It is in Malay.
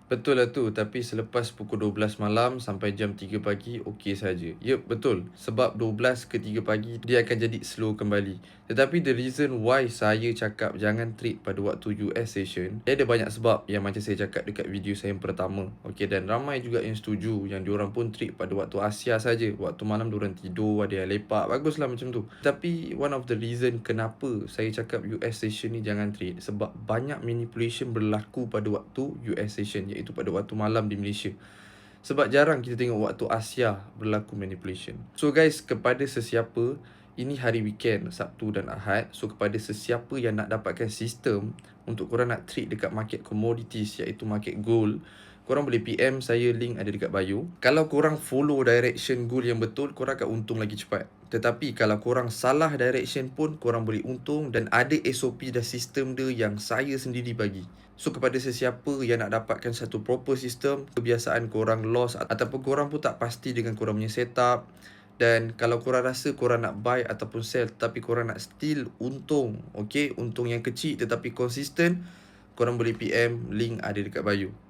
Betul lah tu, tapi selepas pukul 12 malam sampai jam 3 pagi, okey saja. Ya, betul. Sebab 12 ke 3 pagi, dia akan jadi slow kembali. Tetapi the reason why saya cakap jangan trade pada waktu US session, dia ada banyak sebab yang macam saya cakap dekat video saya yang pertama. Okey, dan ramai juga yang setuju yang diorang pun trade pada waktu Asia saja. Waktu malam diorang tidur, ada yang lepak. Baguslah macam tu. Tapi one of the reason kenapa saya cakap US session ni jangan trade, sebab banyak manipulation berlaku pada waktu US session, iaitu pada waktu malam di Malaysia. Sebab jarang kita tengok waktu Asia berlaku manipulation. So guys, kepada sesiapa, ini hari weekend, Sabtu dan Ahad. So kepada sesiapa yang nak dapatkan sistem untuk korang nak trade dekat market commodities, iaitu market gold, korang boleh PM saya, link ada dekat bio. Kalau korang follow direction gold yang betul, korang akan untung lagi cepat. Tetapi kalau korang salah direction pun, korang boleh untung, dan ada SOP dan sistem dia yang saya sendiri bagi. So kepada sesiapa yang nak dapatkan satu proper sistem, kebiasaan korang loss ataupun korang pun tak pasti dengan korang punya setup, dan kalau korang rasa korang nak buy ataupun sell tapi korang nak still untung, okay, untung yang kecil tetapi konsisten, korang boleh PM, link ada dekat bio.